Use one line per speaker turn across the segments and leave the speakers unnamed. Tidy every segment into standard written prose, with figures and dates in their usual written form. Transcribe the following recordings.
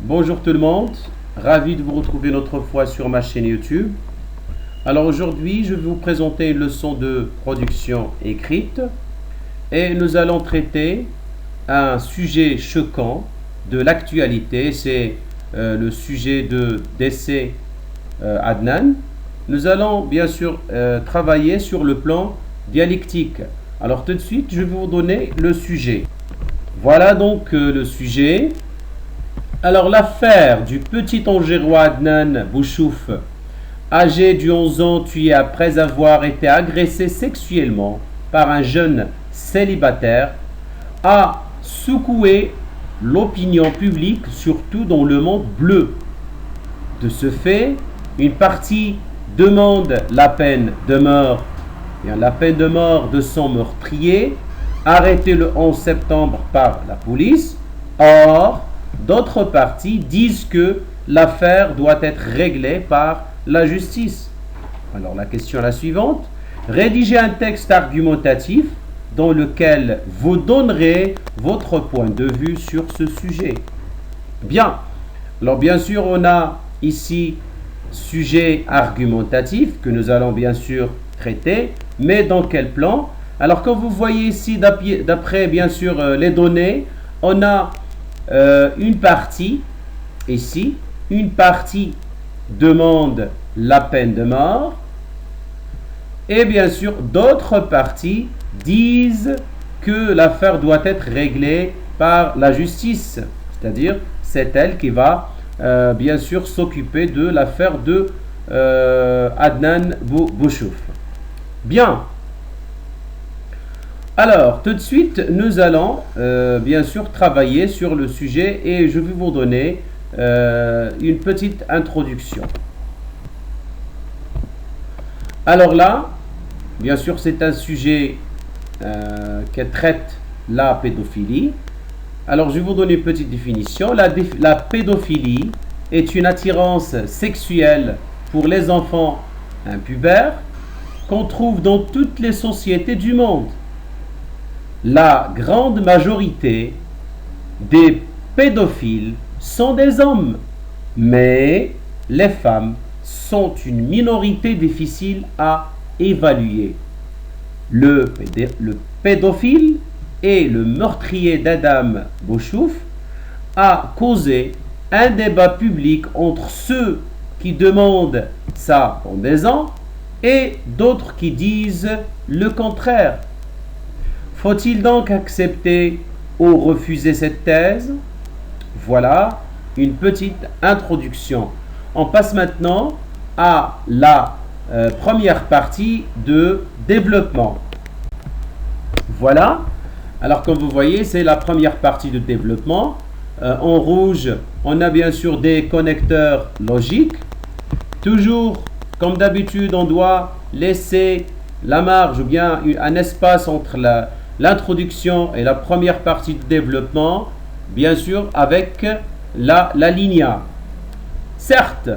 Bonjour tout le monde, ravi de vous retrouver une autre fois sur ma chaîne YouTube. Alors aujourd'hui, je vais vous présenter une leçon de production écrite et nous allons traiter un sujet choquant de l'actualité. C'est le sujet d'essai Adnan. Nous allons bien sûr travailler sur le plan dialectique. Alors tout de suite, je vais vous donner le sujet. Voilà donc le sujet. Alors l'affaire du petit Angérois Adnan Bouchouf, âgé de 11 ans, tué après avoir été agressé sexuellement par un jeune célibataire, a secoué l'opinion publique, surtout dans le monde bleu. De ce fait, une partie demande la peine de mort, de son meurtrier, arrêté le 11 septembre par la police. Or, d'autres parties disent que l'affaire doit être réglée par la justice. Alors la question est la suivante. Rédigez un texte argumentatif dans lequel vous donnerez votre point de vue sur ce sujet. Bien. Alors bien sûr, on a ici sujet argumentatif que nous allons bien sûr traiter, mais dans quel plan? Alors comme vous voyez ici, d'après bien sûr les données, on a une partie, ici, une partie demande la peine de mort et bien sûr d'autres parties disent que l'affaire doit être réglée par la justice, c'est-à-dire c'est elle qui va bien sûr s'occuper de l'affaire de Adnan Bouchouf. Bien. Alors, tout de suite, nous allons bien sûr travailler sur le sujet et je vais vous donner une petite introduction. Alors là, bien sûr, c'est un sujet qui traite la pédophilie. Alors, je vais vous donner une petite définition. La pédophilie est une attirance sexuelle pour les enfants impubères qu'on trouve dans toutes les sociétés du monde. La grande majorité des pédophiles sont des hommes, mais les femmes sont une minorité difficile à évaluer. Le pédophile et le meurtrier d'Adnan Bouchouf a causé un débat public entre ceux qui demandent sa pendaison et d'autres qui disent le contraire. Faut-il donc accepter ou refuser cette thèse? Voilà une petite introduction. On passe maintenant à la première partie de développement. Voilà. Alors comme vous voyez, c'est la première partie de développement. En rouge, on a bien sûr des connecteurs logiques. Toujours, comme d'habitude, on doit laisser la marge ou bien un espace entre l'introduction et la première partie de développement, bien sûr avec la linéa. Certes,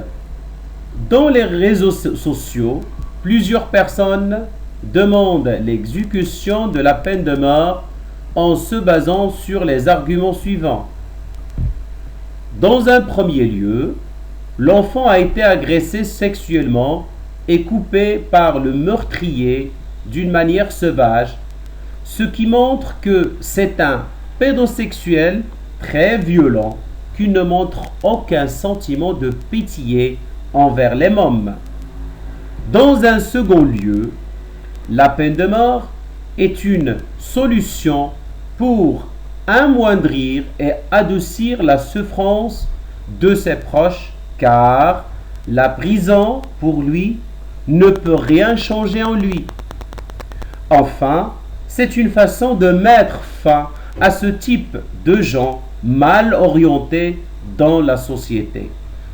dans les réseaux sociaux, plusieurs personnes demandent l'exécution de la peine de mort en se basant sur les arguments suivants. Dans un premier lieu, l'enfant a été agressé sexuellement et coupé par le meurtrier d'une manière sauvage, ce qui montre que c'est un pédosexuel très violent qui ne montre aucun sentiment de pitié envers les mômes. Dans un second lieu, la peine de mort est une solution pour amoindrir et adoucir la souffrance de ses proches, car la prison, pour lui, ne peut rien changer en lui. Enfin, c'est une façon de mettre fin à ce type de gens mal orientés dans la société.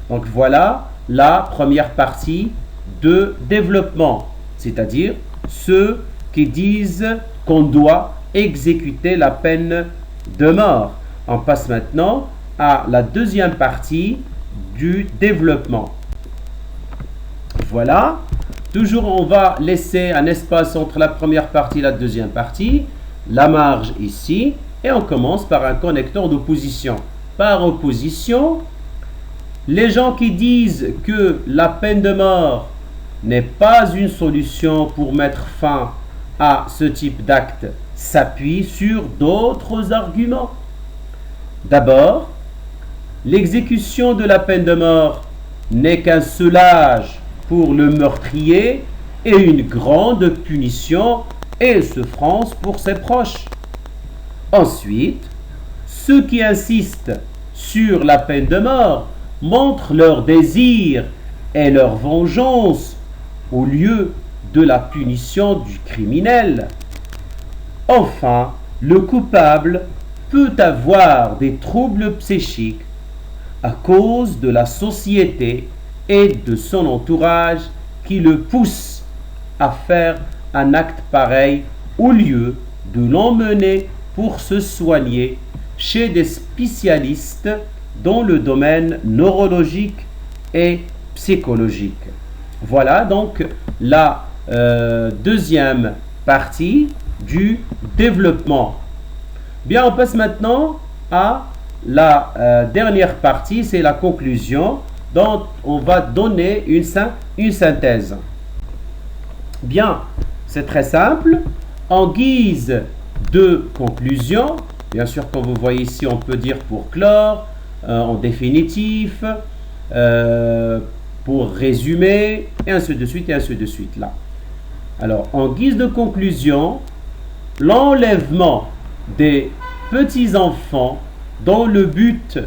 Donc voilà la première partie de développement, c'est-à-dire ceux qui disent qu'on doit exécuter la peine de mort. On passe maintenant à la deuxième partie du développement. Voilà. Toujours, on va laisser un espace entre la première partie et la deuxième partie. La marge ici. Et on commence par un connecteur d'opposition. Par opposition, Les gens qui disent que la peine de mort n'est pas une solution pour mettre fin à ce type d'acte s'appuient sur d'autres arguments. D'abord, l'exécution de la peine de mort n'est qu'un soulage pour le meurtrier et une grande punition et souffrance pour ses proches. Ensuite, ceux qui insistent sur la peine de mort montrent leur désir et leur vengeance au lieu de la punition du criminel. Enfin, le coupable peut avoir des troubles psychiques à cause de la société et de son entourage qui le poussent à faire un acte pareil au lieu de l'emmener pour se soigner chez des spécialistes dans le domaine neurologique et psychologique. Voilà donc la deuxième partie du développement. Bien, on passe maintenant à la dernière partie, c'est la conclusion, dont on va donner une synthèse. Bien, c'est très simple. En guise de conclusion, bien sûr, comme vous voyez ici, on peut dire pour clore, en définitif, pour résumer, et ainsi de suite, et ainsi de suite là. Alors, en guise de conclusion, l'enlèvement des petits-enfants dans le but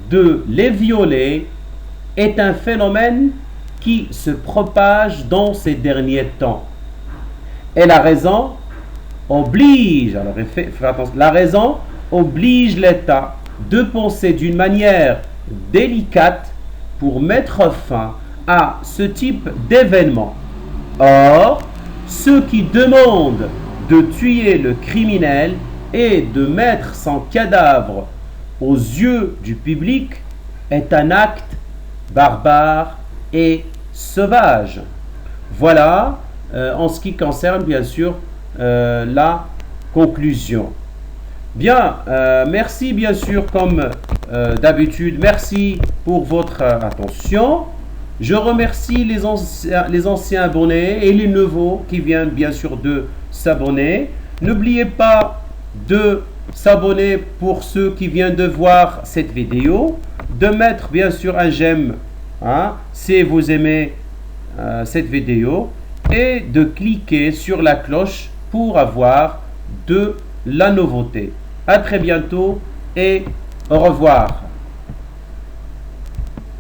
de les violer est un phénomène qui se propage dans ces derniers temps. Et la raison oblige, alors la raison oblige l'État de penser d'une manière délicate pour mettre fin à ce type d'événement. Or, ceux qui demandent de tuer le criminel et de mettre son cadavre aux yeux du public est un acte barbare et sauvage. Voilà en ce qui concerne bien sûr la conclusion. Bien, merci bien sûr comme d'habitude, merci pour votre attention. Je remercie les anciens abonnés et les nouveaux qui viennent bien sûr de s'abonner. N'oubliez pas de s'abonner pour ceux qui viennent de voir cette vidéo, de mettre bien sûr un j'aime si vous aimez cette vidéo et de cliquer sur la cloche pour avoir de la nouveauté. À très bientôt et au revoir.